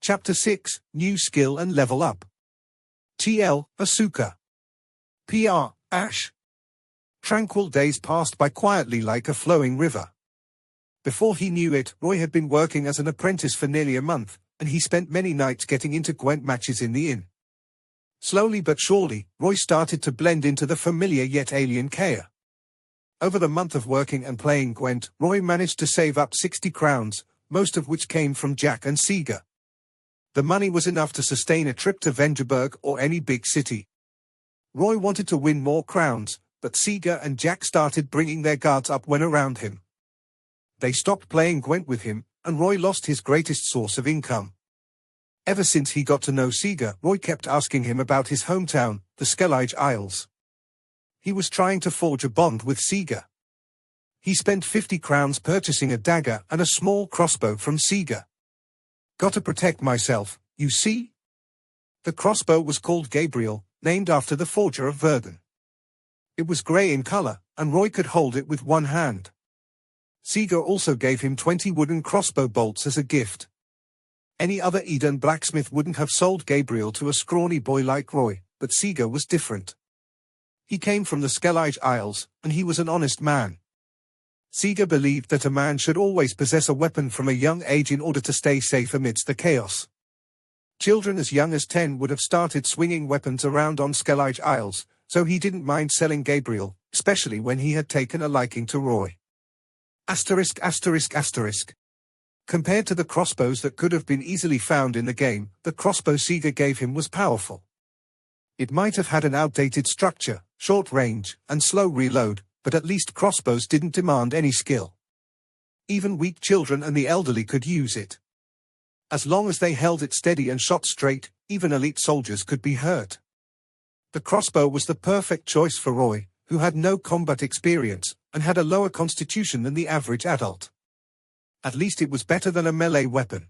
Chapter 6, New Skill and Level Up. TL, Asuka. PR, Ash. Tranquil days passed by quietly like a flowing river. Before he knew it, Roy had been working as an apprentice for nearly a month, and he spent many nights getting into Gwent matches in the inn. Slowly but surely, Roy started to blend into the familiar yet alien Kea. Over the month of working and playing Gwent, Roy managed to save up 60 crowns, most of which came from Jack and Sega. The money was enough to sustain a trip to Vengerberg or any big city. Roy wanted to win more crowns, but Sega and Jack started bringing their guards up when around him. They stopped playing Gwent with him, and Roy lost his greatest source of income. Ever since he got to know Sega, Roy kept asking him about his hometown, the Skellige Isles. He was trying to forge a bond with Sega. He spent 50 crowns purchasing a dagger and a small crossbow from Sega. Gotta protect myself, you see? The crossbow was called Gabriel, named after the forger of Verdun. It was grey in color, and Roy could hold it with one hand. Sega also gave him 20 wooden crossbow bolts as a gift. Any other Eden blacksmith wouldn't have sold Gabriel to a scrawny boy like Roy, but Sega was different. He came from the Skellige Isles, and he was an honest man. Sega believed that a man should always possess a weapon from a young age in order to stay safe amidst the chaos. Children as young as 10 would have started swinging weapons around on Skellige Isles, so he didn't mind selling Gabriel, especially when he had taken a liking to Roy. Asterisk. Compared to the crossbows that could have been easily found in the game, the crossbow Sega gave him was powerful. It might have had an outdated structure, short range, and slow reload, but at least crossbows didn't demand any skill. Even weak children and the elderly could use it. As long as they held it steady and shot straight, even elite soldiers could be hurt. The crossbow was the perfect choice for Roy, who had no combat experience, and had a lower constitution than the average adult. At least it was better than a melee weapon.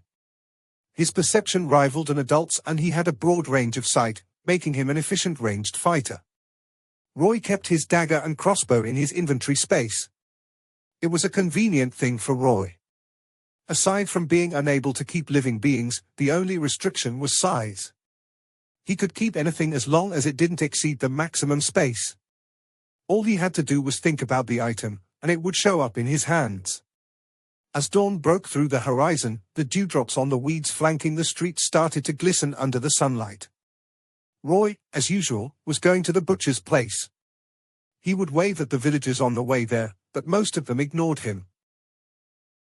His perception rivaled an adult's, and he had a broad range of sight, making him an efficient ranged fighter. Roy kept his dagger and crossbow in his inventory space. It was a convenient thing for Roy. Aside from being unable to keep living beings, the only restriction was size. He could keep anything as long as it didn't exceed the maximum space. All he had to do was think about the item, and it would show up in his hands. As dawn broke through the horizon, the dewdrops on the weeds flanking the street started to glisten under the sunlight. Roy, as usual, was going to the butcher's place. He would wave at the villagers on the way there, but most of them ignored him.